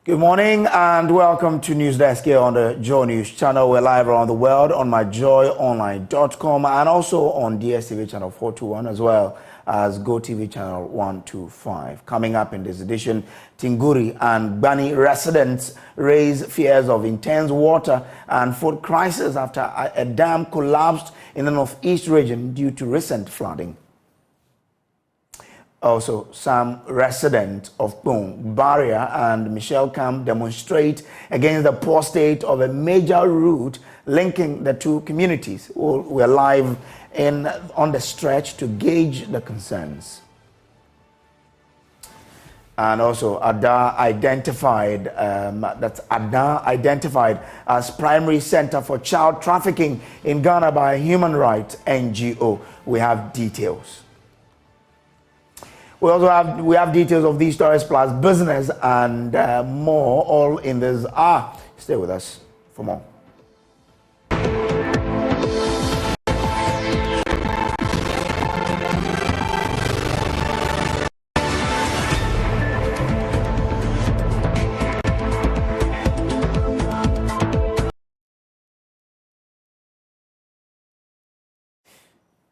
Good morning and welcome to News Desk here on the Joy News channel. We're live around the world on myjoyonline.com and also on DSTV channel 421 as well as GoTV channel 125. Coming up in this edition, Tinguri and Bani residents raise fears of intense water and food crisis after a dam collapsed in the northeast region due to recent flooding. Also, some residents of Pung, Barrier and Michelle Camp demonstrate against the poor state of a major route linking the two communities. We're live on the stretch to gauge the concerns. And also, Ada identified as primary center for child trafficking in Ghana by a human rights NGO. We have details. We also have details of these stories plus business and more, all in this hour. Stay with us for more.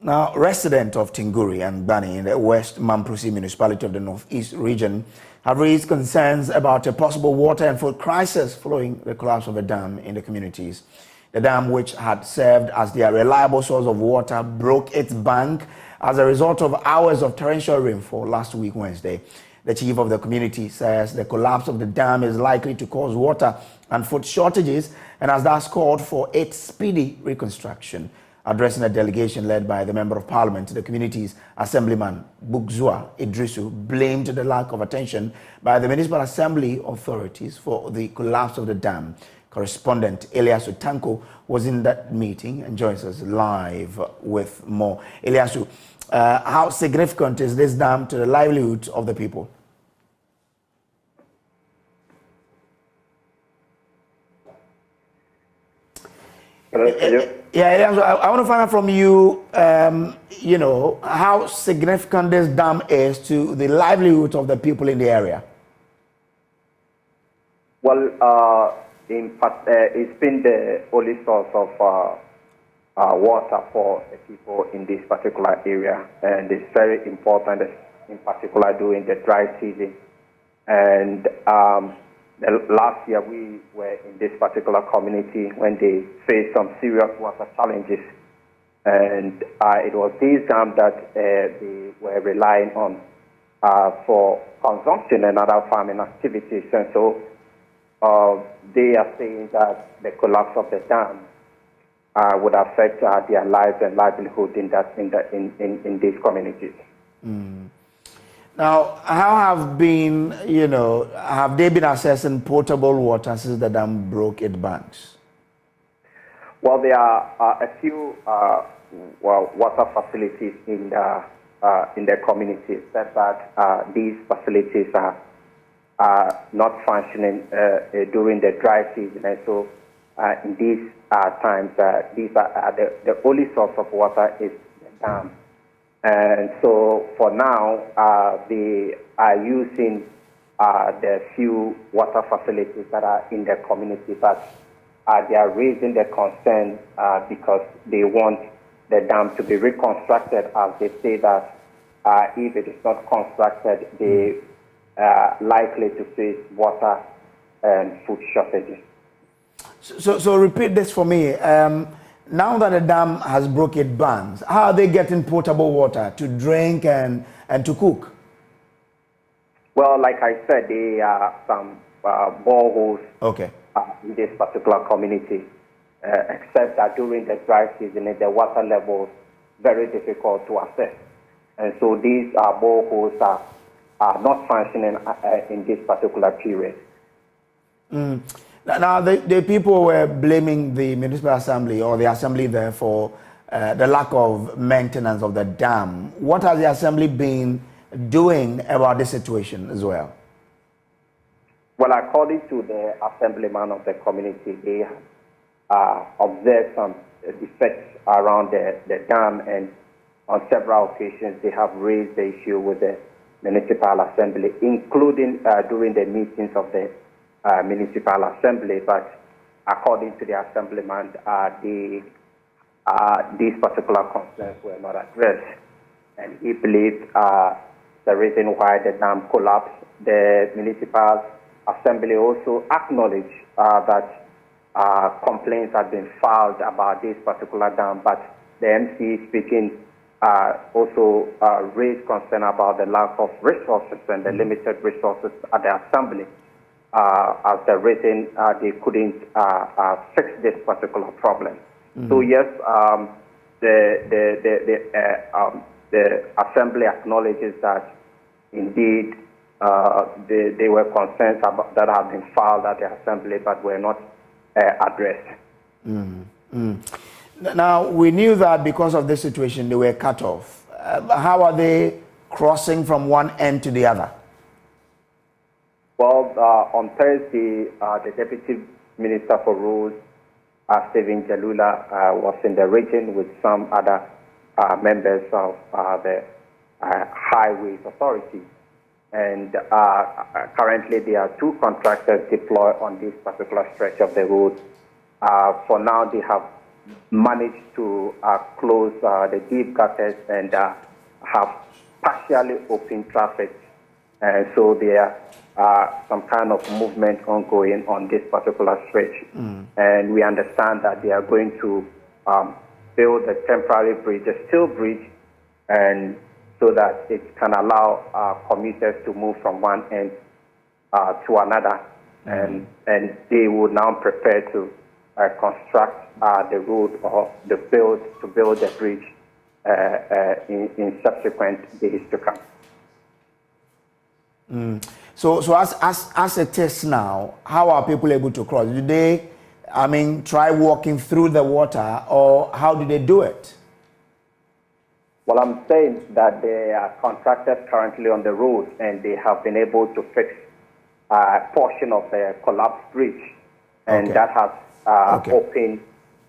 Now, residents of Tinguri and Bani in the West Mamprusi municipality of the Northeast region have raised concerns about a possible water and food crisis following the collapse of a dam in the communities. The dam, which had served as their reliable source of water, broke its bank as a result of hours of torrential rainfall last week, Wednesday. The chief of the community says the collapse of the dam is likely to cause water and food shortages and has thus called for its speedy reconstruction. Addressing a delegation led by the Member of Parliament, the community's Assemblyman Bugzua Idrisu blamed the lack of attention by the Municipal Assembly authorities for the collapse of the dam. Correspondent Eliasu Tanko was in that meeting and joins us live with more. Eliasu, how significant is this dam to the livelihoods of the people? Yeah, I want to find out from you, how significant this dam is to the livelihood of the people in the area. Well, in fact, it's been the only source of water for the people in this particular area, and it's very important, in particular during the dry season. And last year we were in this particular community when they faced some serious water challenges, and it was this dam that they were relying on for consumption and other farming activities. And so they are saying that the collapse of the dam would affect their lives and livelihood in these communities. Mm. Now, how have they been assessing potable water since the dam broke its banks? Well, there are a few water facilities in the community, except that these facilities are not functioning during the dry season, and so in these times, these are the only source of water is the dam. And so for now, they are using the few water facilities that are in the community, but they are raising the concern because they want the dam to be reconstructed, as they say that if it is not constructed, they are likely to face water and food shortages. So repeat this for me. Now that the dam has broken its banks, how are they getting potable water to drink and to cook? Well, like I said, there are some boreholes in this particular community, except that during the dry season, the water level is very difficult to assess. And so these boreholes are not functioning in this particular period. Mm. Now, the people were blaming the municipal assembly or the assembly there for the lack of maintenance of the dam. What has the assembly been doing about this situation as well? Well, according to the assemblyman of the community, they observed some defects around the dam, and on several occasions they have raised the issue with the municipal assembly, including during the meetings of the municipal assembly, but according to the assemblyman, these particular concerns were not addressed. And he believed the reason why the dam collapsed. The municipal assembly also acknowledged that complaints had been filed about this particular dam, but the MC speaking also raised concern about the lack of resources and the limited resources at the assembly as the reason they couldn't fix this particular problem. So yes, the assembly acknowledges that indeed there were concerns that have been filed at the assembly but were not addressed. Now, we knew that because of this situation, they were cut off. How are they crossing from one end to the other? Well, on Thursday, the Deputy Minister for Roads, Stephen Jalula, was in the region with some other members of the Highways Authority. And currently, there are 2 contractors deployed on this particular stretch of the road. For now, they have managed to close the deep gutters and have partially opened traffic. So there are some kind of movement ongoing on this particular stretch. And we understand that they are going to build a temporary bridge, a steel bridge, and so that it can allow commuters to move from one end to another. And they will now prepare to construct the road or to build the bridge in subsequent days to come. So as it is now, how are people able to cross? Do they, try walking through the water, or how do they do it? Well, I'm saying that there are contractors currently on the road, and they have been able to fix a portion of the collapsed bridge, and that has opened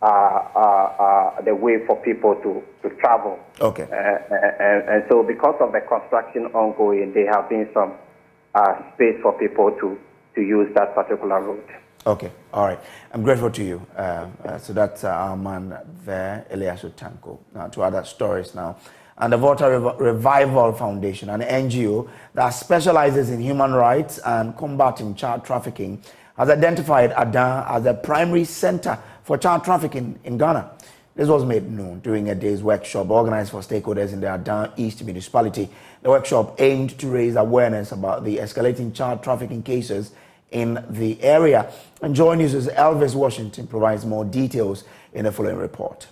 the way for people to travel. And so because of the construction ongoing, there have been some space for people to use that particular route. Okay, all right. I'm grateful to you. So that's our man there, Elias Otanko. Now to other stories now. And the Volta Revival Foundation, an NGO that specializes in human rights and combating child trafficking, has identified Adan as a primary center for child trafficking in Ghana. This was made known during a day's workshop organized for stakeholders in the Adan East municipality. The workshop aimed to raise awareness about the escalating child trafficking cases in the area. And Joy News' Elvis Washington provides more details in the following report.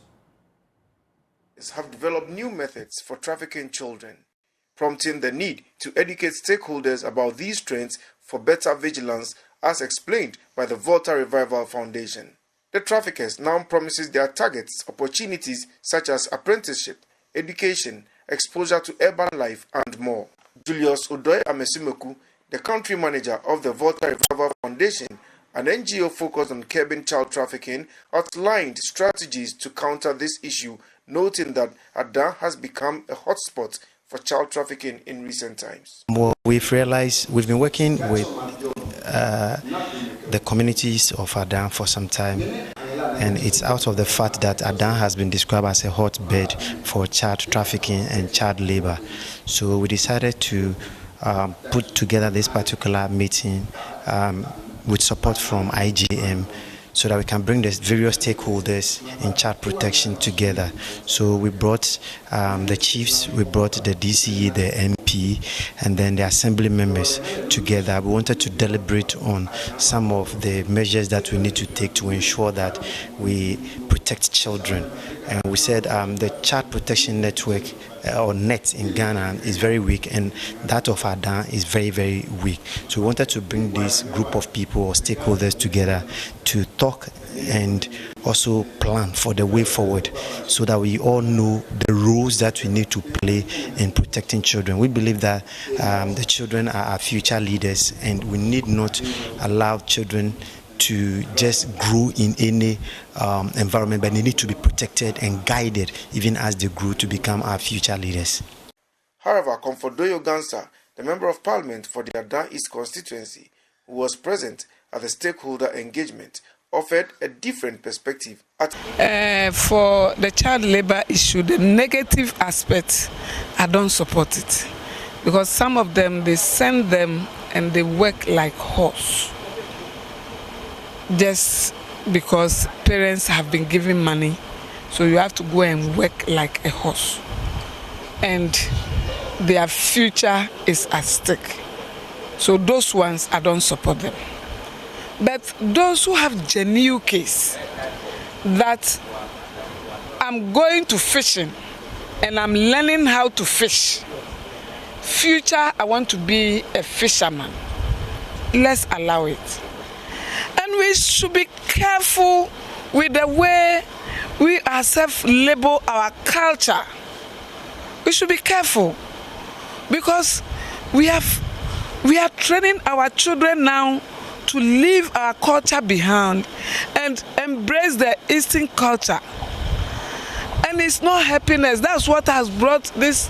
Have developed new methods for trafficking children, prompting the need to educate stakeholders about these trends for better vigilance, as explained by the Volta Revival Foundation. The traffickers now promises their targets opportunities such as apprenticeship, education, exposure to urban life, and more. Julius Odoy Amesimeku, the country manager of the Volta Revival Foundation, an NGO focused on curbing child trafficking, outlined strategies to counter this issue, noting that Adan has become a hotspot for child trafficking in recent times. Well, we've realized we've been working with the communities of Adan for some time, and it's out of the fact that Adan has been described as a hotbed for child trafficking and child labor. So we decided to put together this particular meeting with support from IGM, so that we can bring the various stakeholders in child protection together. So we brought the chiefs, we brought the DCE, the MP, and then the assembly members together. We wanted to deliberate on some of the measures that we need to take to ensure that we protect children. And we said the child protection network or net in Ghana is very weak, and that of Adan is very, very weak. So we wanted to bring this group of people or stakeholders together to talk and also plan for the way forward, so that we all know the roles that we need to play in protecting children. We believe that the children are our future leaders, and we need not allow children to just grow in any environment, but they need to be protected and guided even as they grow to become our future leaders. However, Comfordoyo Gansa, the Member of Parliament for the Adan East constituency, who was present at the stakeholder engagement, offered a different perspective. For the child labor issue, the negative aspect, I don't support it. Because some of them, they send them and they work like horse. Just because parents have been giving money, so you have to go and work like a horse. And their future is at stake. So those ones, I don't support them. But those who have genuine case that I'm going to fishing and I'm learning how to fish. Future, I want to be a fisherman. Let's allow it. And we should be careful with the way we ourselves label our culture. We should be careful because we are training our children now to leave our culture behind and embrace the Eastern culture. And it's not happiness. That's what has brought this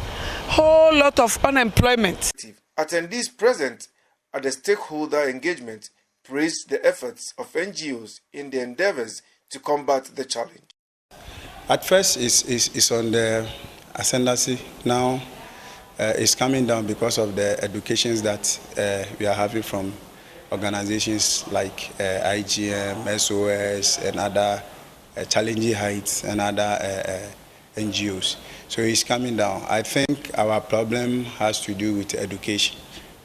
whole lot of unemployment. Attendees present at the stakeholder engagement praised the efforts of NGOs in their endeavors to combat the challenge. At first, it's on the ascendancy. Now, it's coming down because of the educations that we are having from organizations like IGM, SOS, and other Challenging Heights and other NGOs. So it's coming down. I think our problem has to do with education,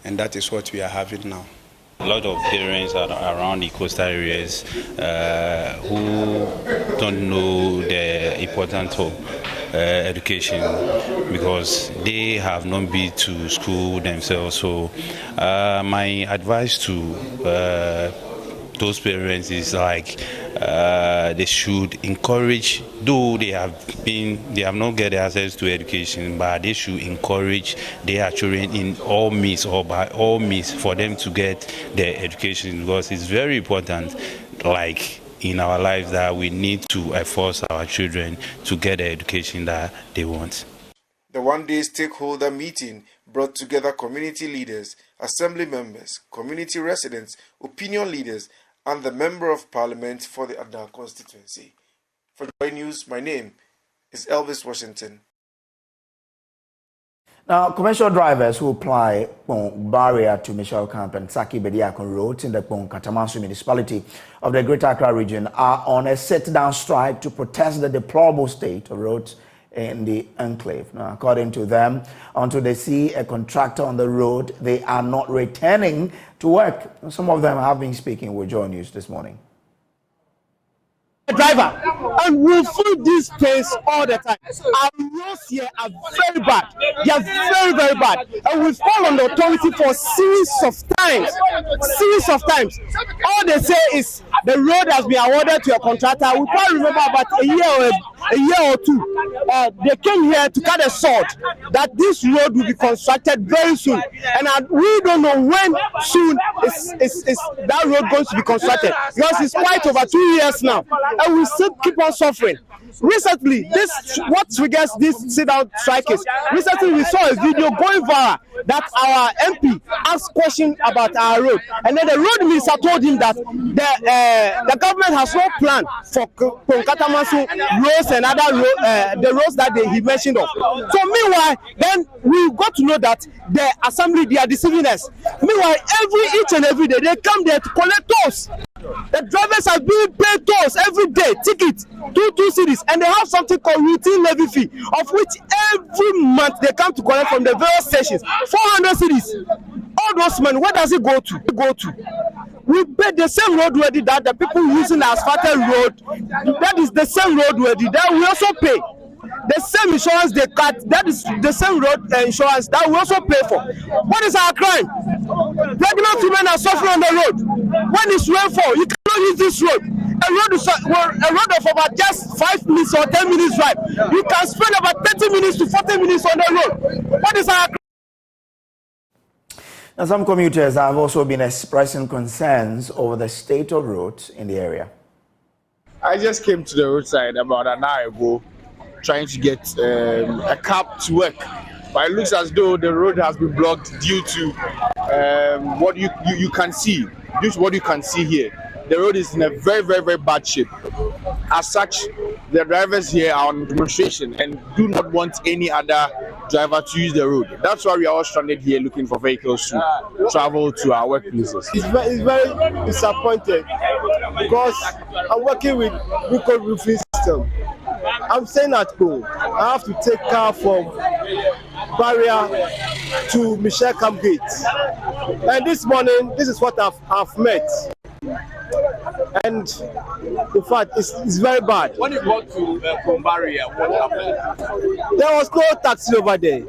and that is what we are having now. A lot of parents are around the coastal areas who don't know the importance of education because they have not been to school themselves. So my advice to those parents is like they should encourage, though they have not get access to education, but they should encourage their children in all means or by all means for them to get their education, because it's very important, like in our lives, that we need to force our children to get the education that they want. The one-day stakeholder meeting brought together community leaders, assembly members, community residents, opinion leaders, and the Member of Parliament for the Adar constituency. For Joy News, my name is Elvis Washington. Now, commercial drivers who apply barrier to Michelle Camp and Saki Bediakon roads in the Katamasu municipality of the Greater Accra region are on a sit-down strike to protest the deplorable state of roads in the enclave. Now, according to them, until they see a contractor on the road, they are not returning to work. Some of them have been speaking with Joy News this morning. Driver, and we feel this pace all the time. Our roads here are very bad. They are very, very bad. And we've called on the authority for series of times. All they say is the road has been awarded to a contractor. We can't remember about a year or two. They came here to cut a sword that this road will be constructed very soon. And we don't know when soon is that road going to be constructed, because it's quite over 2 years now. And we still keep on suffering. Recently, what triggers this sit-down strike is, recently we saw a video going viral that our MP asked questions about our road. And then the road minister told him that the government has no plan for Katamasu roads and other the roads that he mentioned of. So meanwhile, then we got to know that the assembly, they are deceiving us. Meanwhile, each and every day, they come there to collect tolls. The drivers are being paid tolls every day, ticket, two cities, and they have something called routine levy fee, of which every month they come to collect from the various stations, 400 cities. All those money, where does it go to? We pay the same road worthy that the people using the asphalted road, that is the same road worthy that we also pay. The same insurance they cut, that is the same road insurance that we also pay for. What is our crime? Pregnant women are suffering on the road. When it's rainfall, you cannot use this road. A road of about just 5 minutes or 10 minutes drive. You can spend about 30 minutes to 40 minutes on the road. What is our crime? Now, some commuters have also been expressing concerns over the state of roads in the area. I just came to the roadside about an hour ago, trying to get a cab to work, but it looks as though the road has been blocked due to what you can see. this is what you can see here. The road is in a very, very, very bad shape. As such, the drivers here are on demonstration and do not want any other driver to use the road. That's why we are all stranded here looking for vehicles to travel to our workplaces. It's very disappointed because I'm working with Reconstruction roofing system. I'm staying at home. I have to take car from Barrier to Michelle Camp Gate. And this morning, this is what I've met. And in fact, it's very bad. When you got to from Barrier, what happened? There was no taxi over there.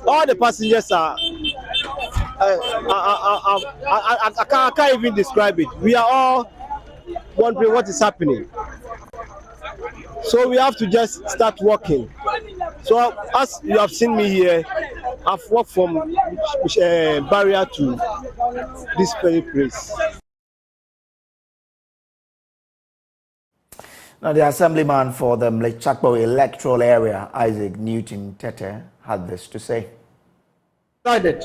All the passengers are. I can't even describe it. We are all wondering what is happening. So we have to just start walking. So as you have seen me here, I've walked from Barrier to this very place. Now, the assemblyman for the Mlechakpo electoral area, Isaac Newton Tete, had this to say. Decided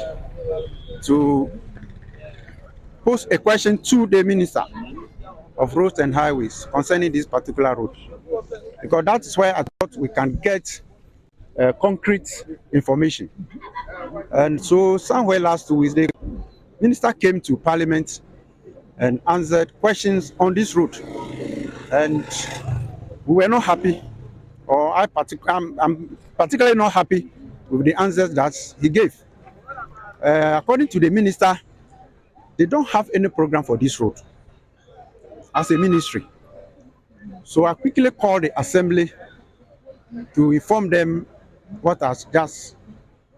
to pose a question to the Minister of Roads and Highways concerning this particular road, because that is where I thought we can get concrete information. And so somewhere last week, the Minister came to Parliament and answered questions on this road. And we were not happy, or I'm particularly not happy with the answers that he gave. According to the minister, they don't have any program for this road as a ministry. So I quickly called the assembly to inform them what has just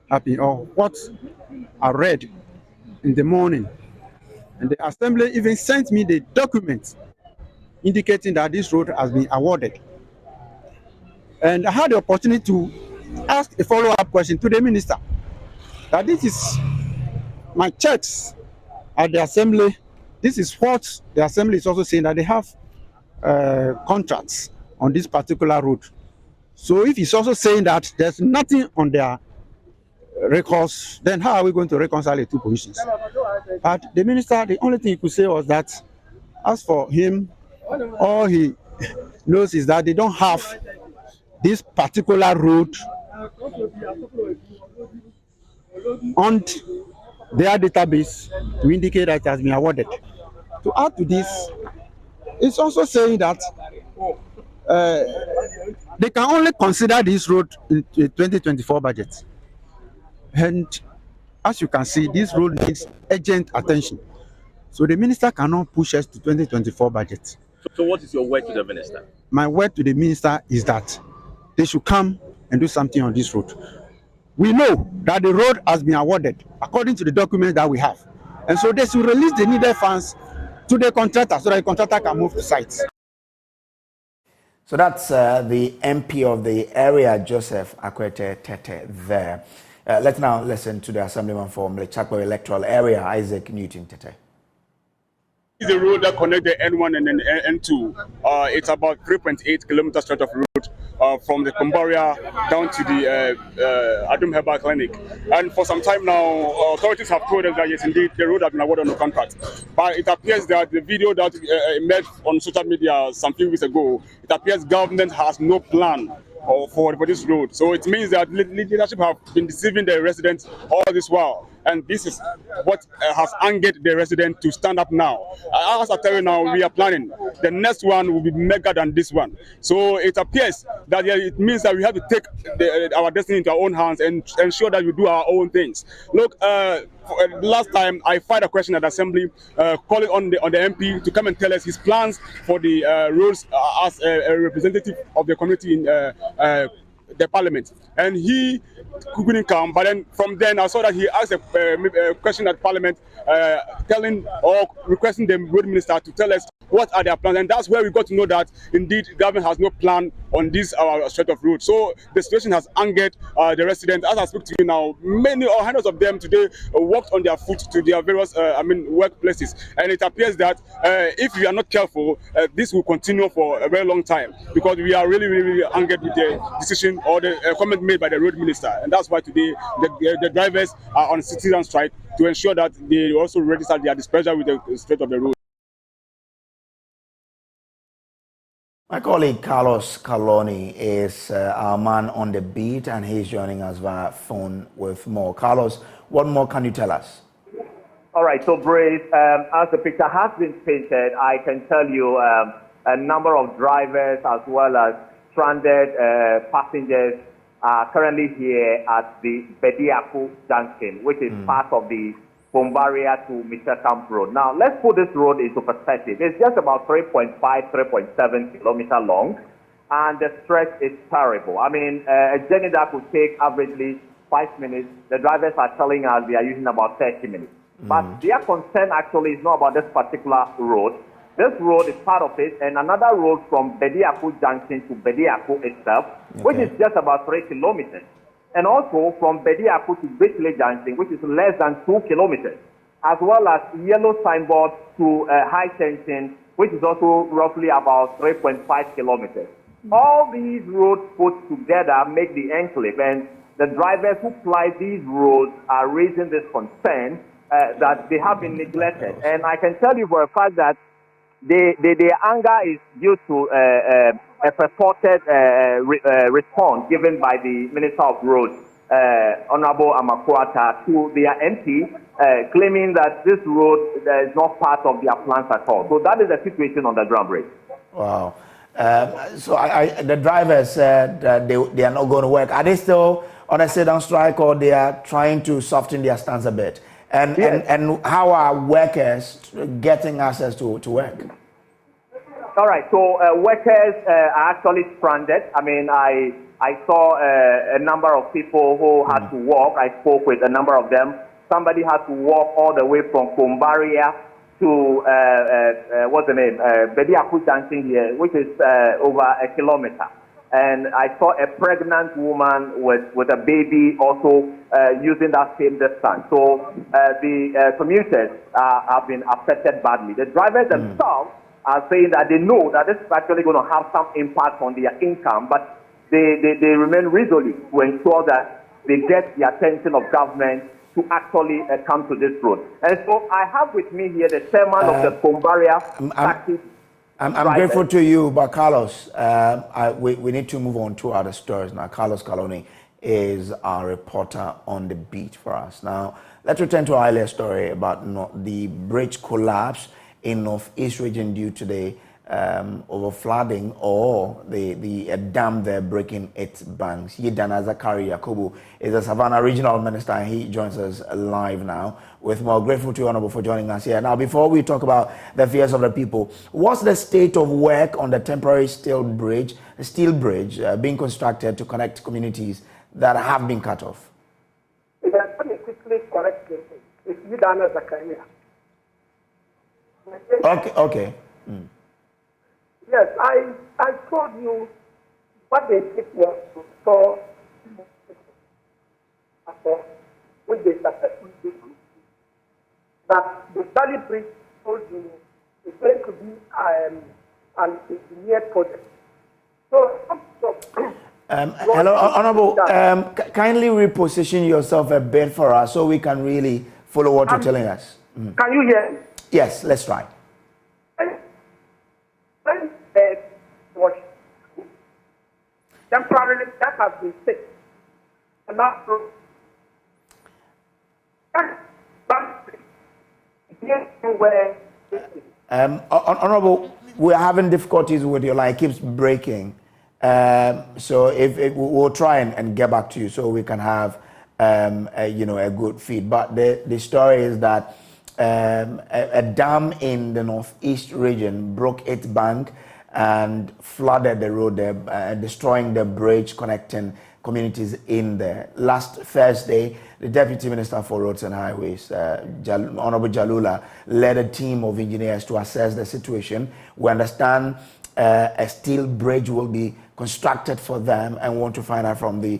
happened or what I read in the morning. And the assembly even sent me the document indicating that this road has been awarded. And I had the opportunity to ask a follow-up question to the minister, that this is my checks at the assembly. This is what the assembly is also saying, that they have contracts on this particular road. So if he's also saying that there's nothing on their records, then how are we going to reconcile the two positions? But the minister, the only thing he could say was that as for him, all he knows is that they don't have this particular road on their database to indicate that it has been awarded. To add to this, it's also saying that they can only consider this road in the 2024 budget. And as you can see, this road needs urgent attention. So the minister cannot push us to 2024 budget. So what is your word to the minister? My word to the minister is that they should come and do something on this road. We know that the road has been awarded according to the documents that we have. And so they should release the needed funds to the contractor so that the contractor can move to sites. So that's the MP of the area, Joseph Akwete Tete, there. Let's now listen to the assemblyman for Mlechakpo electoral area, Isaac Newton Tete. It's a road that connects the N1 and then N2. It's about 3.8 kilometers stretch of road from the Kumbaria down to the Adum Herbal Clinic. And for some time now, authorities have told us that yes, indeed, the road has been awarded on the contract. But it appears that the video that emerged on social media some few weeks ago, it appears government has no plan for this road. So it means that leadership have been deceiving the residents all this while. And this is what has angered the residents to stand up now. As I tell you now, we are planning. The next one will be bigger than this one. So it appears that it means that we have to take our destiny into our own hands and ensure that we do our own things. Look, last time I filed a question at the assembly calling on the MP to come and tell us his plans for the roads as a representative of the community in the parliament, and he couldn't come. But then from then I saw that he asked a question at parliament, telling or requesting the road minister to tell us what are their plans, and that's where we got to know that indeed government has no plan on this stretch of road. So the situation has angered the residents. As I speak to you now, many or hundreds of them today walked on their foot to their various workplaces, and it appears that if we are not careful, this will continue for a very long time, because we are really angered with the decision or the comment made by the road minister, and that's why today the drivers are on citizen strike to ensure that they also register their displeasure with the state of the road. My colleague Carlos Caloni is our man on the beat, and he's joining us via phone with more. Carlos, what more can you tell us? All right, so Brace, as the picture has been painted, I can tell you a number of drivers as well as stranded passengers are currently here at the Bediaku Junction, which is part of the Bombaria to Mr. Camp Road. Now, let's put this road into perspective. It's just about 3.5, 3.7 kilometers long, and the stretch is terrible. I mean, a journey that could take averagely 5 minutes, the drivers are telling us they are using about 30 minutes. But their concern actually is not about this particular road. This road is part of it, and another road from Bediaku Junction to Bediaku itself, which is just about 3 kilometers. And also from Bediaku to Bichley Junction, which is less than 2 kilometers, as well as yellow signboard to high tension, which is also roughly about 3.5 kilometers. All these roads put together make the enclave, and the drivers who ply these roads are raising this concern that they have been neglected. And I can tell you for a fact that their anger is due to a purported response given by the Minister of Roads, Honorable Amakwata, to their MP, claiming that this road is not part of their plans at all. So that is the situation on the ground, Break. Wow. So the drivers said that they are not going to work. Are they still on a sit-down strike, or they are trying to soften their stance a bit? And, yes. and how are workers getting access to work? All right, so workers are actually stranded. I mean, I saw a number of people who had to walk. I spoke with a number of them. Somebody had to walk all the way from Kombaria to, what's the name, Bediaku Junction here, which is over a kilometer. And I saw a pregnant woman with a baby also using that same distance. So the commuters have been affected badly. The drivers themselves are saying that they know that this is actually going to have some impact on their income, but they remain resolute to ensure that they get the attention of government to actually come to this road. And so I have with me here the chairman of the Bombaria taxi. I'm grateful to you, but Carlos, we need to move on to other stories now. Carlos Caloni is our reporter on the beat for us. Now, let's return to our earlier story about the bridge collapse in Northeast region due to the over flooding or the dam there breaking its banks. Yidana Zakari Yakubu is a Savannah Regional Minister, and he joins us live now with more. Grateful to you, Honorable, for joining us here. Now, before we talk about the fears of the people, what's the state of work on the temporary steel bridge being constructed to connect communities that have been cut off? Let me quickly correct this. It's Yidana Zakari. Okay. Yes, I told you what they did was to store which they successfully that the Valley Bridge told you is going to be an engineered project. So, hello, Honorable, kindly reposition yourself a bit for us so we can really follow what you're telling us. Can you hear me? Yes, let's try. Was temporarily that has been fixed. And now, Honorable, we're having difficulties with your line. It keeps breaking. So if we'll try and get back to you so we can have a good feed. But the story is that a dam in the Northeast region broke its bank and flooded the road there, destroying the bridge connecting communities in there. Last Thursday, the Deputy Minister for Roads and Highways, Honorable Jalula, led a team of engineers to assess the situation. We understand a steel bridge will be constructed for them, and want to find out from the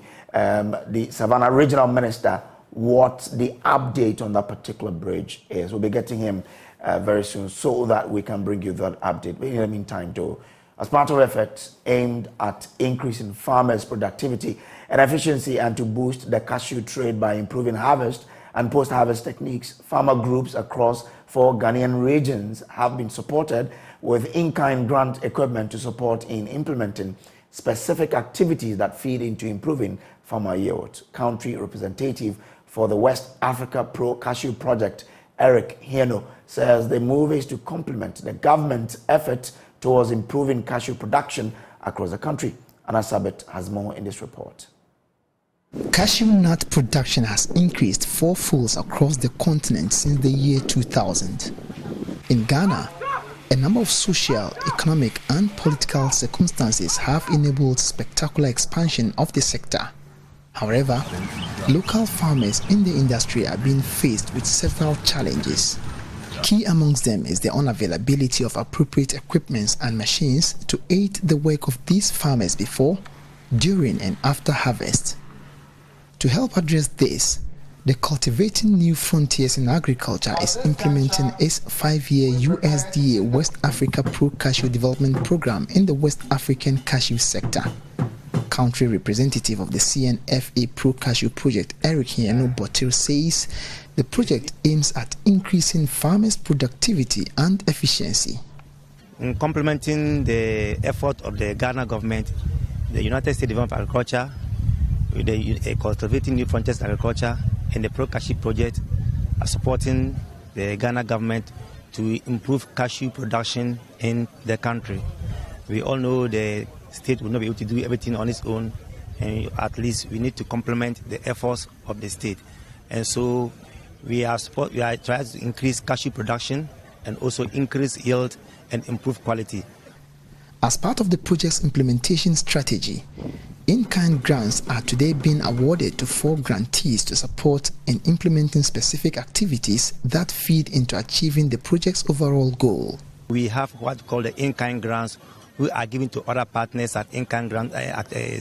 Savannah Regional Minister what the update on that particular bridge is. We'll be getting him very soon so that we can bring you that update. But in the meantime, though, as part of efforts aimed at increasing farmers' productivity and efficiency and to boost the cashew trade by improving harvest and post-harvest techniques, farmer groups across 4 Ghanaian regions have been supported with in-kind grant equipment to support in implementing specific activities that feed into improving farmer yield. Country representative for the West Africa Pro Cashew Project, Eric Hieno, says the move is to complement the government's effort towards improving cashew production across the country. Anna Sabet has more in this report. Cashew nut production has increased 4-folds across the continent since the year 2000. In Ghana, a number of social, economic and political circumstances have enabled spectacular expansion of the sector. However, local farmers in the industry are being faced with several challenges. Key amongst them is the unavailability of appropriate equipment and machines to aid the work of these farmers before, during and after harvest. To help address this, the Cultivating New Frontiers in Agriculture is implementing its 5-year USDA West Africa Pro Cashew Development Program in the West African cashew sector. Country representative of the CNFA Pro Cashew Project, Eric Hieno says the project aims at increasing farmers' productivity and efficiency. In complementing the effort of the Ghana government, the United States Department of Agriculture, with the Cultivating New Frontiers in Agriculture and the Pro Cashew Project are supporting the Ghana government to improve cashew production in the country. We all know the state will not be able to do everything on its own, and at least we need to complement the efforts of the state. And so we are trying to increase cashew production and also increase yield and improve quality. As part of the project's implementation strategy, in-kind grants are today being awarded to 4 grantees to support in implementing specific activities that feed into achieving the project's overall goal. We have what we call the in-kind grants, who are given to other partners at in-kind grant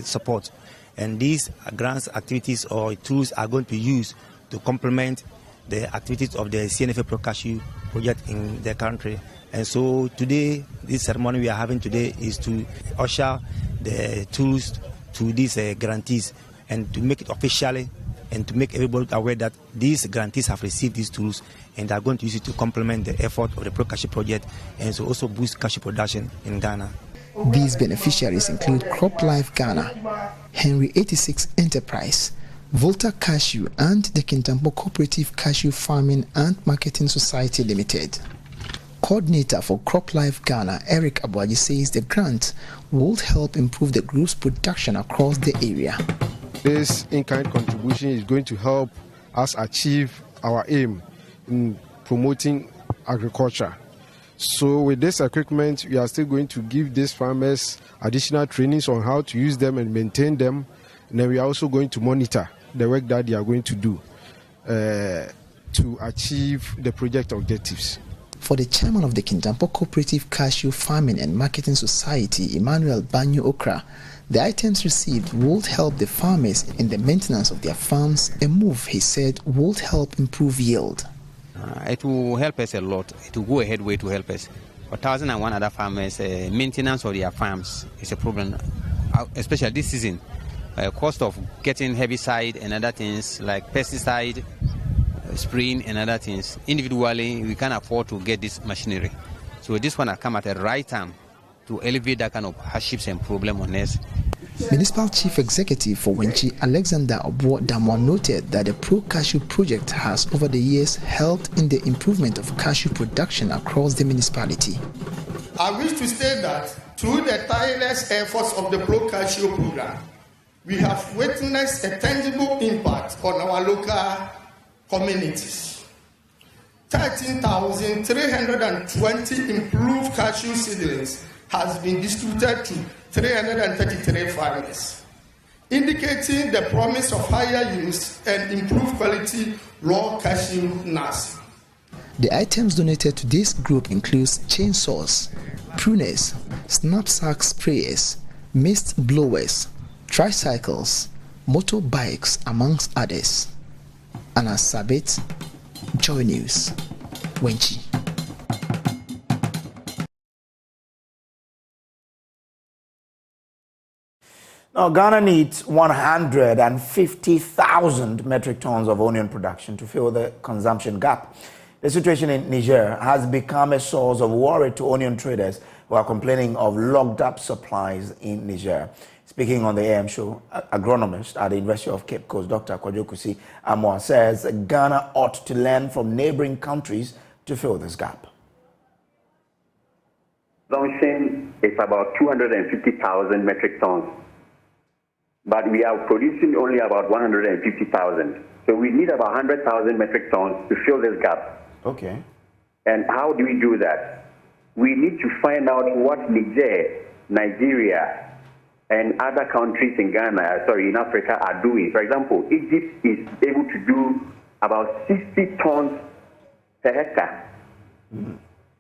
support. And these grants, activities or tools are going to be used to complement the activities of the CNFA Pro Cashew project in the country. And so today, this ceremony we are having today is to usher the tools to these grantees and to make it officially and to make everybody aware that these grantees have received these tools and are going to use it to complement the effort of the Pro Cashew project and so also boost cashew production in Ghana. These beneficiaries include CropLife Ghana, Henry 86 Enterprise, Volta Cashew and the Kintampo Cooperative Cashew Farming and Marketing Society Limited. Coordinator for CropLife Ghana, Eric Abuaji, says the grant will help improve the group's production across the area. This in-kind contribution is going to help us achieve our aim in promoting agriculture. So with this equipment, we are still going to give these farmers additional trainings on how to use them and maintain them. And then we are also going to monitor the work that they are going to do to achieve the project objectives. For the chairman of the Kintampo Cooperative Cashew Farming and Marketing Society, Emmanuel Banyu Okra, the items received will help the farmers in the maintenance of their farms, a move, he said, will help improve yield. It will help us a lot. It will go ahead way to help us. For 1,001 other farmers, maintenance of their farms is a problem, especially this season. Cost of getting herbicide and other things like pesticide, spraying and other things. Individually, we can't afford to get this machinery. So this one has come at the right time to elevate that kind of hardships and problem on us. Municipal Chief Executive for Wenchi, Alexander Obuo noted that the Pro Cashew Project has over the years helped in the improvement of cashew production across the municipality. I wish to state that through the tireless efforts of the Pro Cashew program, we have witnessed a tangible impact on our local communities. 13,320 improved cashew seedlings has been distributed to 333 farmers, indicating the promise of higher yields and improved quality raw cashew nuts. The items donated to this group includes chainsaws, pruners, knapsack sprayers, mist blowers, tricycles, motorbikes, amongst others. Anna Sabit, Joy News, Wenchi. Now, Ghana needs 150,000 metric tons of onion production to fill the consumption gap. The situation in Niger has become a source of worry to onion traders who are complaining of locked up supplies in Niger. Speaking on the AM show, agronomist at the University of Cape Coast, Dr. Kwajokusi Amwa, says Ghana ought to learn from neighboring countries to fill this gap. Consumption is about 250,000 metric tons, but we are producing only about 150,000. So we need about 100,000 metric tons to fill this gap. Okay. And how do we do that? We need to find out what Niger, Nigeria, and other countries in in Africa are doing. For example, Egypt is able to do about 60 tons per hectare.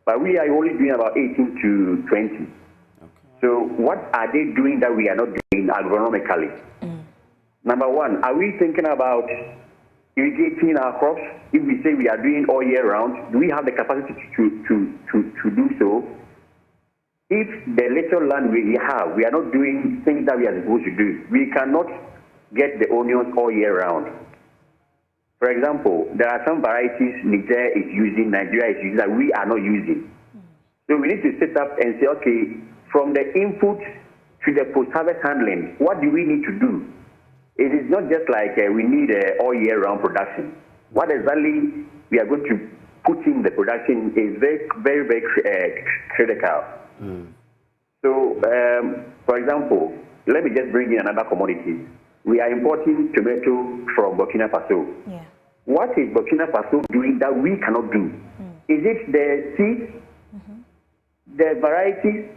But we are only doing about 18 to 20. Okay. So what are they doing that we are not doing agronomically? Number one, are we thinking about irrigating our crops? If we say we are doing all year round, do we have the capacity to do so? If the little land we have, we are not doing things that we are supposed to do, we cannot get the onions all year round. For example, there are some varieties Niger is using, Nigeria is using that we are not using. So we need to set up and say, okay, from the input to the post-harvest handling, what do we need to do? It is not just like we need all year round production. What exactly we are going to put in the production is very critical. So, for example, let me just bring in another commodity. We are importing tomato from Burkina Faso. Yeah. What is Burkina Faso doing that we cannot do? Is it the seeds, the varieties?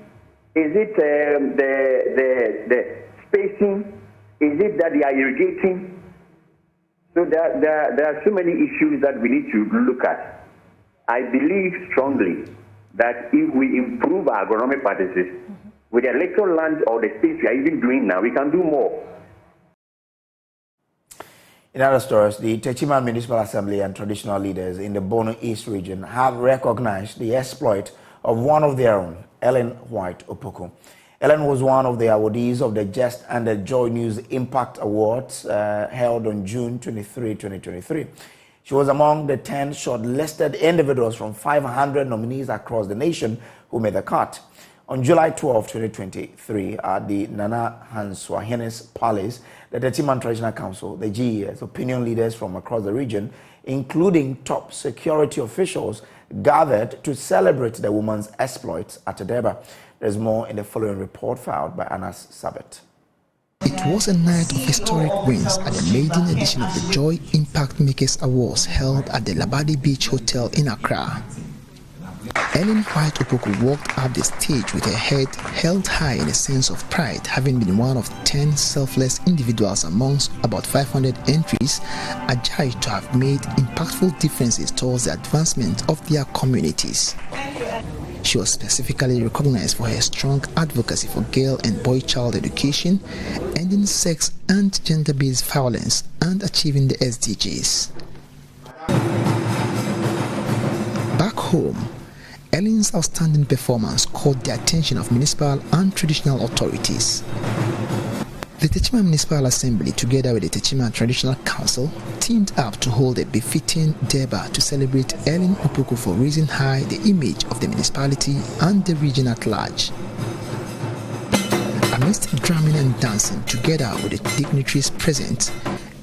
Is it the spacing? Is it that they are irrigating? So there are so many issues that we need to look at. I believe strongly that if we improve our agronomic practices, with the little land or the space we are even doing now, we can do more. In other stories, the Tete Municipal Assembly and traditional leaders in the Bono East region have recognized the exploit of one of their own, Ellen White Opoku. Ellen was one of the awardees of the Just and the Joy News Impact Awards held on June 23, 2023. She was among the 10 shortlisted individuals from 500 nominees across the nation who made the cut. On July 12, 2023, at the Nana Hanswahene's Palace, the Tete Traditional Council, the GES, opinion leaders from across the region, including top security officials, gathered to celebrate the woman's exploits at Adeba. There's more in the following report filed by Anas Sabet. It was a night of historic wins at the maiden edition of the Joy Impact Makers Awards held at the Labadi Beach Hotel in Accra. Ellen White Opoku walked up the stage with her head held high in a sense of pride, having been one of 10 selfless individuals amongst about 500 entries adjudged to have made impactful differences towards the advancement of their communities. She was specifically recognized for her strong advocacy for girl and boy child education, ending sex and gender-based violence, and achieving the SDGs. Back home, Ellen's outstanding performance caught the attention of municipal and traditional authorities. The Techima Municipal Assembly, together with the Techima Traditional Council, teamed up to hold a befitting Durbar to celebrate Ellen Opoku for raising high the image of the municipality and the region at large. Amidst drumming and dancing, together with the dignitaries present,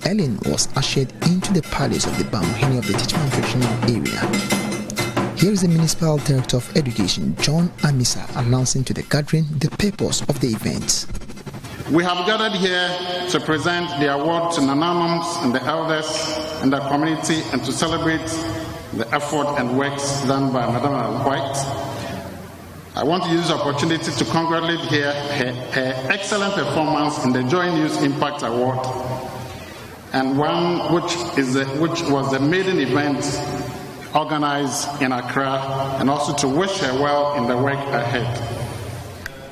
Ellen was ushered into the palace of the Bamuhini of the Techima Traditional Area. Here is the Municipal Director of Education, John Amisa, announcing to the gathering the purpose of the event. We have gathered here to present the award to Nananums and the elders in the community and to celebrate the effort and works done by Madam White. I want to use the opportunity to congratulate her excellent performance in the Joy News Impact Award, and one which was the maiden event organized in Accra, and also to wish her well in the work ahead.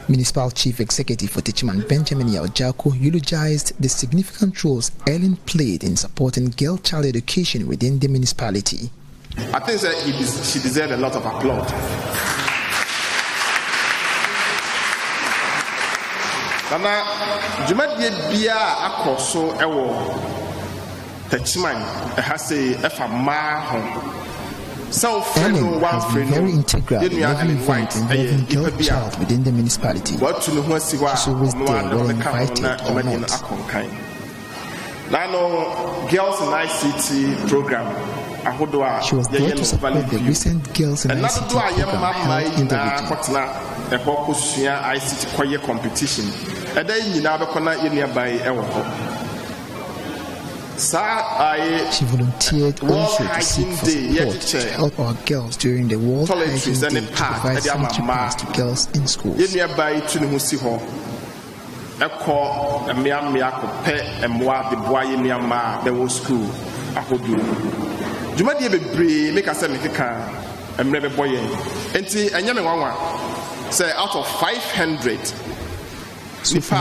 Municipal Chief Executive for Techiman Benjamin Yaojako eulogized the significant roles Ellen played in supporting girl child education within the municipality. I think that she deserved a lot of applause. Nana, Jumadie Bia Akoso Ewo Techiman has a Efama. Ellen has been very integral in every event involving girl child within the municipality. She's always there, whether invited or not. Girls in ICT program. She was there to support the recent Girls in ICT program held in the She volunteered also to seek for support to help our girls during the World Hygiene Day to provide sanitary pads to girls in schools. Out of 500, so for me,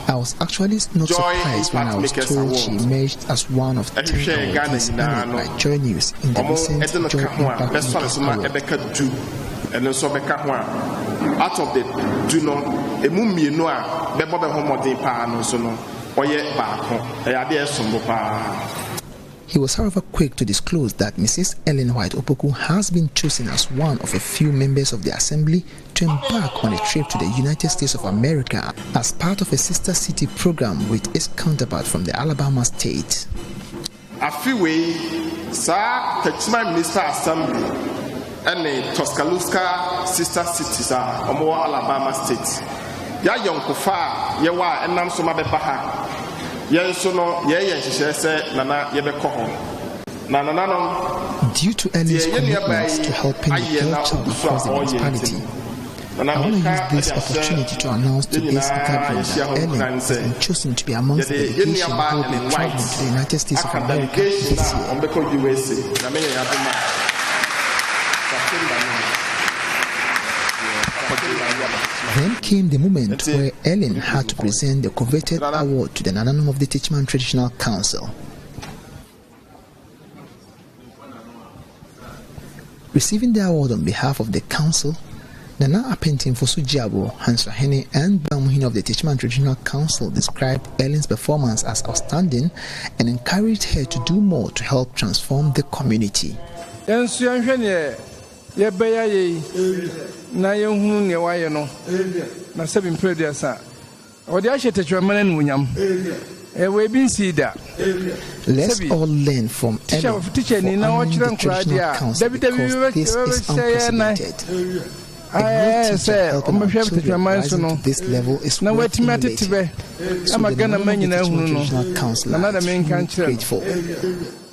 I was actually not surprised when I was told she emerged as one of 10 awardees honored by Joy News in the recent Joy Impact Makers Award. Out of the He was however quick to disclose that Mrs. Ellen White Opoku has been chosen as one of a few members of the Assembly to embark on a trip to the United States of America as part of a sister city program with its counterpart from the Alabama state. A few ways, Sir Techiman Minister Assembly and the Tuscaloosa sister cities are Alabama state. Ya young Kofa, Yawa, and Namsoma Bepaha. Due to Ellen's commitment to helping the girl child across the municipality, I want to use this opportunity to announce to this gathering that Ellen has been chosen to be amongst the delegation who will be traveling to the United States of America this year. Then came the moment where Ellen had to present the coveted award to the Nananum of the Techiman Traditional Council. Receiving the award on behalf of the council, Nana Apentin Fosujiabo, Hansahene, and Bamuhin of the Techiman Traditional Council described Ellen's performance as outstanding and encouraged her to do more to help transform the community. Na yehu ne waye no na sebin producer odi a shete chwamana nunyam we bin see that. Let's all learn from Ellen for owning the traditional council because this is unprecedented. A great teacher helping our children rising to this level is worth emulating. So the Nananum of the Traditional Council are extremely grateful.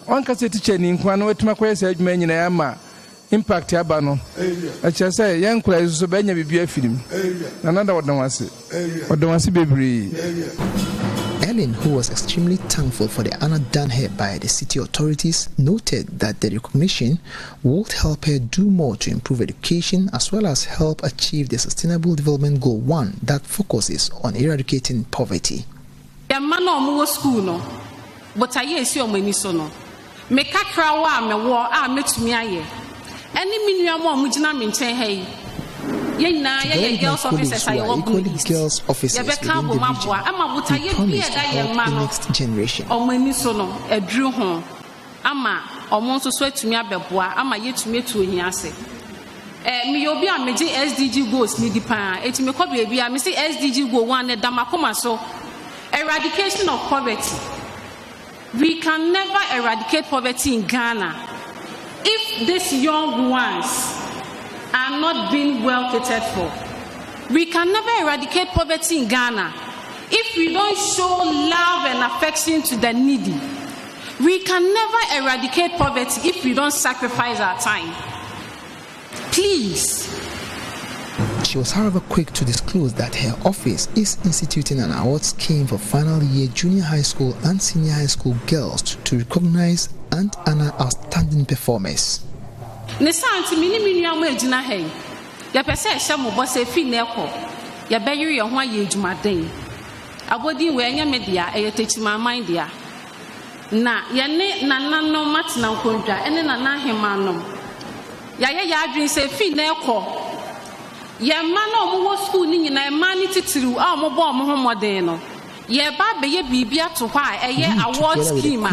One can say teacher ni nkwa na wetima kwese adwuma nyina ya ma impact abano acha say yan kula so benya bibia film another odonwase bebre. Ellen, who was extremely thankful for the honor done her by the city authorities, noted that the recognition would help her do more to improve education as well as help achieve the Sustainable Development Goal 1 that focuses on eradicating poverty. School no, but I yes your money so no. Me kakra wa me wo a metumi aye. Any minimum mujina menchen hey. Together girls officers are equally girls officers within the region. We promise to help the next generation. Me obi a meje SDG goals ni dipa eti me ko bia bia me say SDG goal 1 na damakoma so eradication of poverty. We can never eradicate poverty in Ghana if these young ones are not being well catered for. We can never eradicate poverty in Ghana if we don't show love and affection to the needy. We can never eradicate poverty if we don't sacrifice our time. Please. She was, however, quick to disclose that her office is instituting an award scheme for final year junior high school and senior high school girls to recognize and honor outstanding performers. ne santi mini amu ejina hey ya pese ehye mo bo se fi na ekọ ya beyiri ye ho aye edwumaden abodi we anya media eyetechima man dia na ye ne nananom matena nkondwa ene nanahemanom ya adwin se fi na ekọ ye ma na omo school ni nyina ma ni titiru a omo bo omo ho moden no ye ba be ye bibia to hwa eye award scheme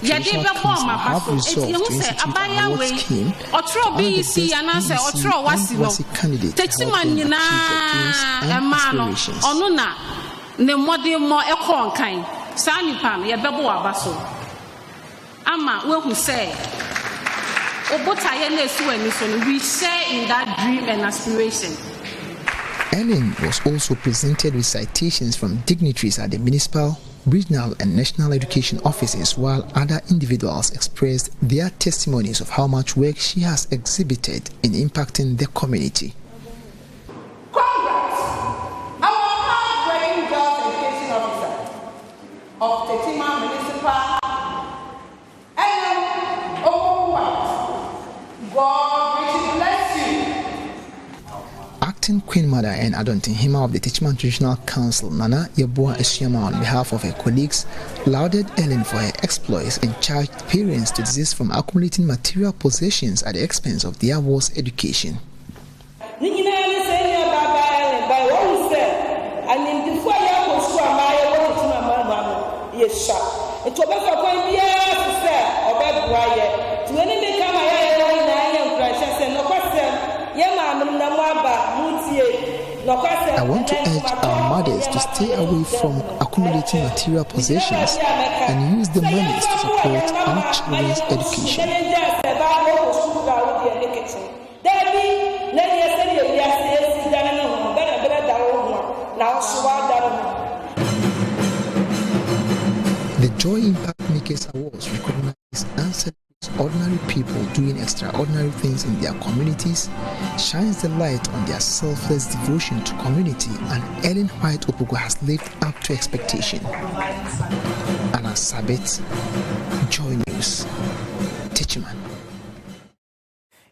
ye dey be bo ma paso eti hu se abaya we otro BC anase otro wasi no tetima nyina e ma no onu na ne modern mo ekọ nkan sa nipa no ye be bo abaso ama we hu se obotaye na esu ani so no we share in that dream and aspiration. Ellen was also presented with citations from dignitaries at the municipal, regional and national education offices, while other individuals expressed their testimonies of how much work she has exhibited in impacting the community. Congrats! Our hard-working girls education officer of Tete Municipal, Opoku, God richly bless you. Acting Queen Mother and Adontin Hima of the Teachman Traditional Council, Nana Yeboah Esiama, on behalf of her colleagues, lauded Ellen for her exploits and charged parents to desist from accumulating material possessions at the expense of their war's education. I want to urge our mothers to stay away from accumulating material possessions and use the monies to support our children's education. The Joy Impact Makers Awards recognize and celebrate ordinary people doing extraordinary things in their communities, shines the light on their selfless devotion to community, and Ellen White Opoku has lived up to expectation. Anna Sabet, Joy News, Techiman.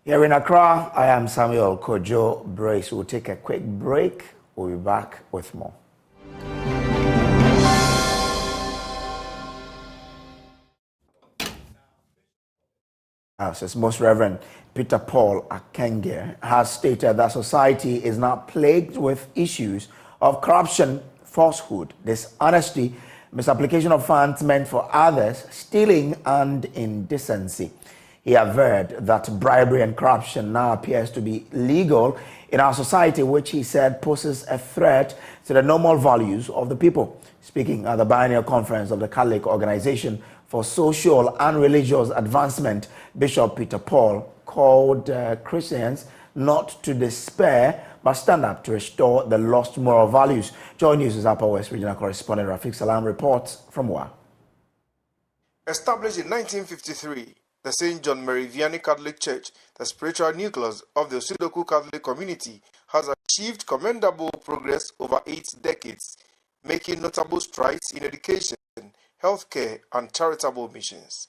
Here in Accra, I am Samuel Kojo Brace. We'll take a quick break. We'll be back with more. As Most Reverend Peter Paul Akenge has stated that society is now plagued with issues of corruption, falsehood, dishonesty, misapplication of funds meant for others, stealing, and indecency. He averred that bribery and corruption now appears to be legal in our society, which he said poses a threat to the normal values of the people. Speaking at the biennial conference of the Catholic Organization for Social and Religious Advancement, Bishop Peter Paul called Christians not to despair but stand up to restore the lost moral values. Joy News' Upper West Regional Correspondent Rafiq Salam reports from Wa. Established in 1953, the St. John Mary Vianney Catholic Church, the spiritual nucleus of the Sudoku Catholic community, has achieved commendable progress over 8 decades, making notable strides in education, healthcare, and charitable missions.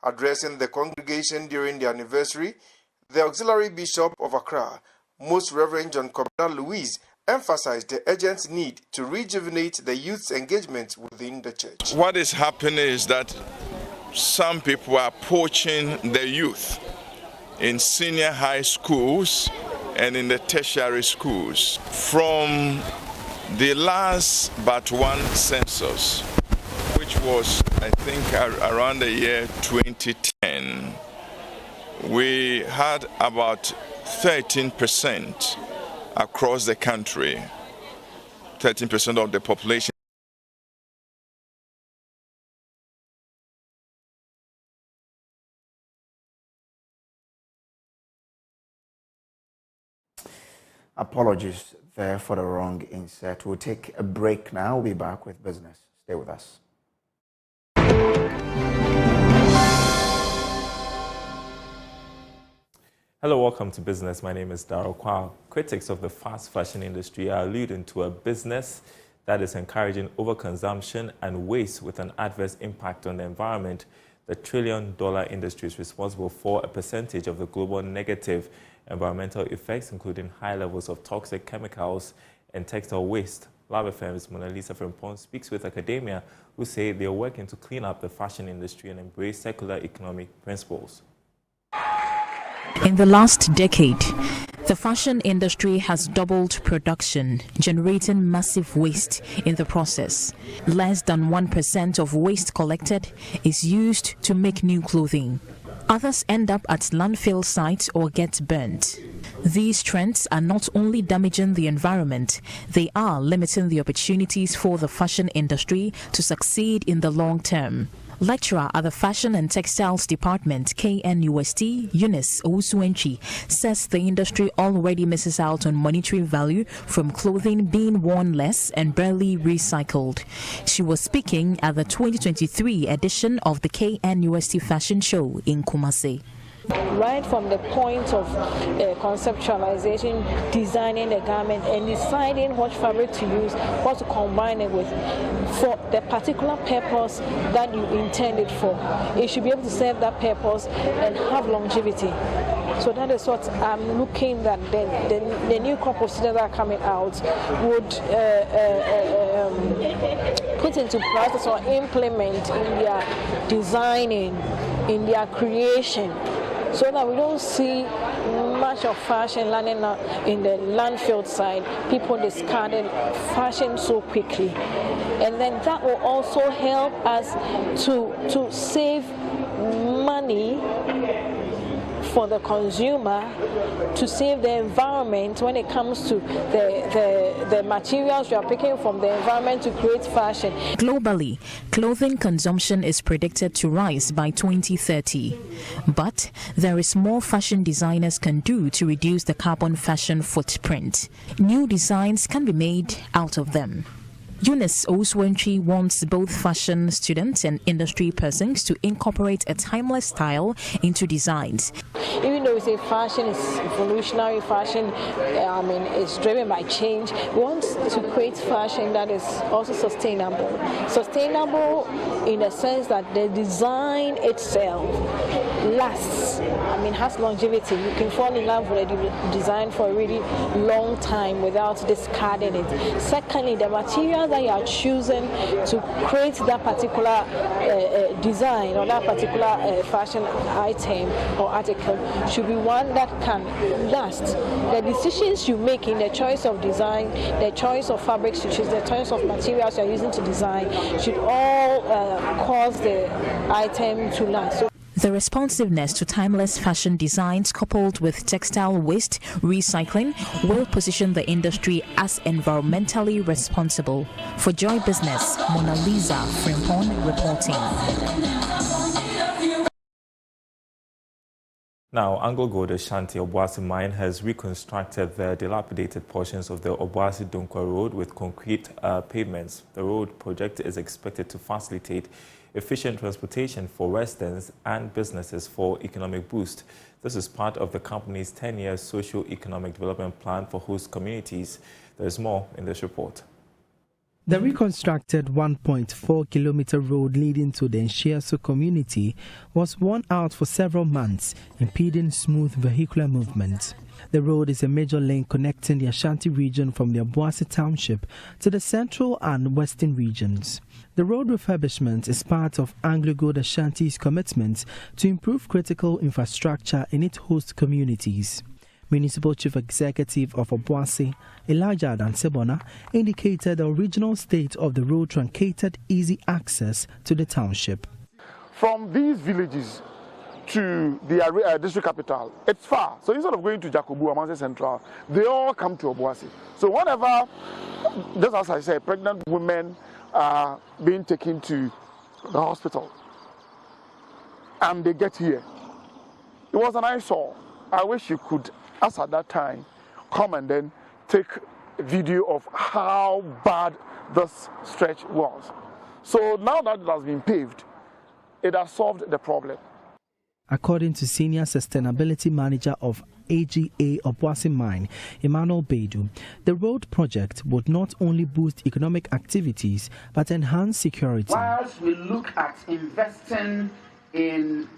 Addressing the congregation during the anniversary, the Auxiliary Bishop of Accra, Most Reverend John Kobina Louise, emphasized the urgent need to rejuvenate the youth's engagement within the church. What is happening is that some people are poaching the youth in senior high schools and in the tertiary schools. From the last but one census, which was, I think, around the year 2010, we had about 13% across the country, 13% of the population. Apologies there for the wrong insert. We'll take a break now. We'll be back with business. Stay with us. Hello, welcome to Business. My name is Darryl Kwao. Critics of the fast fashion industry are alluding to a business that is encouraging overconsumption and waste with an adverse impact on the environment The trillion-dollar industry is responsible for a percentage of the global negative environmental effects, including high levels of toxic chemicals and textile waste. Lab FM's Mona Lisa Frimpong speaks with academia who say they are working to clean up the fashion industry and embrace circular economic principles. In the last decade, the fashion industry has doubled production, generating massive waste in the process. Less than 1% of waste collected is used to make new clothing. Others end up at landfill sites or get burnt. These trends are not only damaging the environment, they are limiting the opportunities for the fashion industry to succeed in the long term. Lecturer at the Fashion and Textiles Department, KNUST, Eunice Owusu-Enchi, says the industry already misses out on monetary value from clothing being worn less and barely recycled. She was speaking at the 2023 edition of the KNUST Fashion Show in Kumasi. Right from the point of conceptualization, designing the garment and deciding what fabric to use, what to combine it with for the particular purpose that you intended for. It should be able to serve that purpose and have longevity. So that is what I'm looking at. The new crop procedures that are coming out would put into practice or implement in their designing, in their creation, so that we don't see much of fashion landing in the landfill side, people discarding fashion so quickly. And then that will also help us to save money for the consumer, to save the environment when it comes to the materials we are picking from the environment to create fashion. Globally, clothing consumption is predicted to rise by 2030. But there is more fashion designers can do to reduce the carbon fashion footprint. New designs can be made out of them. Eunice Owusu-Enchi wants both fashion students and industry persons to incorporate a timeless style into designs. Even though we say fashion is evolutionary, fashion, it's driven by change, we want to create fashion that is also sustainable. Sustainable in the sense that the design itself lasts, has longevity. You can fall in love with a design for a really long time without discarding it. Secondly, the material that you are choosing to create that particular design or that particular fashion item or article should be one that can last. The decisions you make in the choice of design, the choice of fabrics you choose, the choice of materials you are using to design should all cause the item to last. The responsiveness to timeless fashion designs coupled with textile waste recycling will position the industry as environmentally responsible. For Joy Business, Mona Lisa Frimpong reporting. Now, Anglo Gold Ashanti Obuasi mine has reconstructed the dilapidated portions of the Obuasi-Dunkwa road with concrete pavements. The road project is expected to facilitate efficient transportation for residents and businesses for economic boost. This is part of the company's 10-year socio-economic development plan for host communities. There is more in this report. The reconstructed 1.4-kilometer road leading to the Nshiaso community was worn out for several months, impeding smooth vehicular movement. The road is a major link connecting the Ashanti region from the Obuasi township to the central and western regions. The road refurbishment is part of Anglo Gold Ashanti's commitment to improve critical infrastructure in its host communities. Municipal Chief Executive of Obuasi, Elijah Dansebona, indicated the original state of the road truncated easy access to the township. From these villages to the district capital, it's far. So instead of going to Jakobu or Manse Central, they all come to Obuasi. So whenever, just as I said, pregnant women are being taken to the hospital and they get here, it was an eyesore. I wish you could, as at that time, come and then take a video of how bad this stretch was. So now that it has been paved, it has solved the problem. According to Senior Sustainability Manager of AGA Obuasi Mine, Emmanuel Beidou, the road project would not only boost economic activities but enhance security. Whilst we look at investing in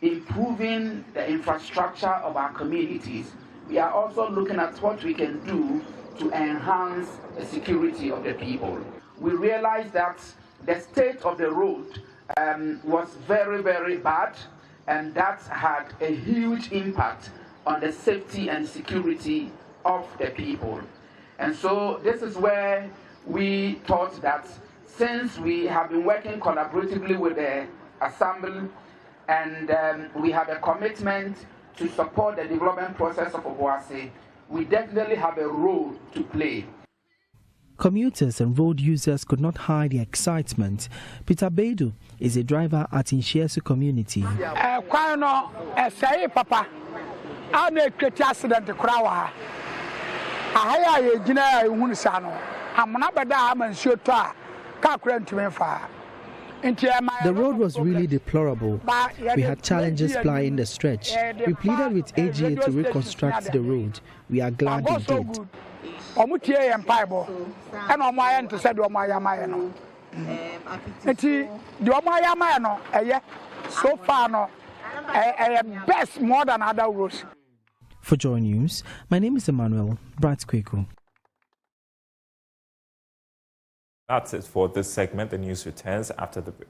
improving the infrastructure of our communities, we are also looking at what we can do to enhance the security of the people. We realized that the state of the road was very, very bad, and that had a huge impact on the safety and security of the people. And so this is where we thought that since we have been working collaboratively with the Assembly and we have a commitment to support the development process of Obuasi, we definitely have a role to play. Commuters and road users could not hide their excitement. Peter Bedu is a driver at Inshiesu community. Papa, I make a accident to Krawa. I hear a general Hunisano. I'm not bad. I'm a shooter. The road was really deplorable. We had challenges plying the stretch. We pleaded with AGA to reconstruct the road. We are glad they did. So far, no, best more than other roads. For Joy News, my name is Emmanuel Bratsqueco. That's it for this segment. The news returns after the break.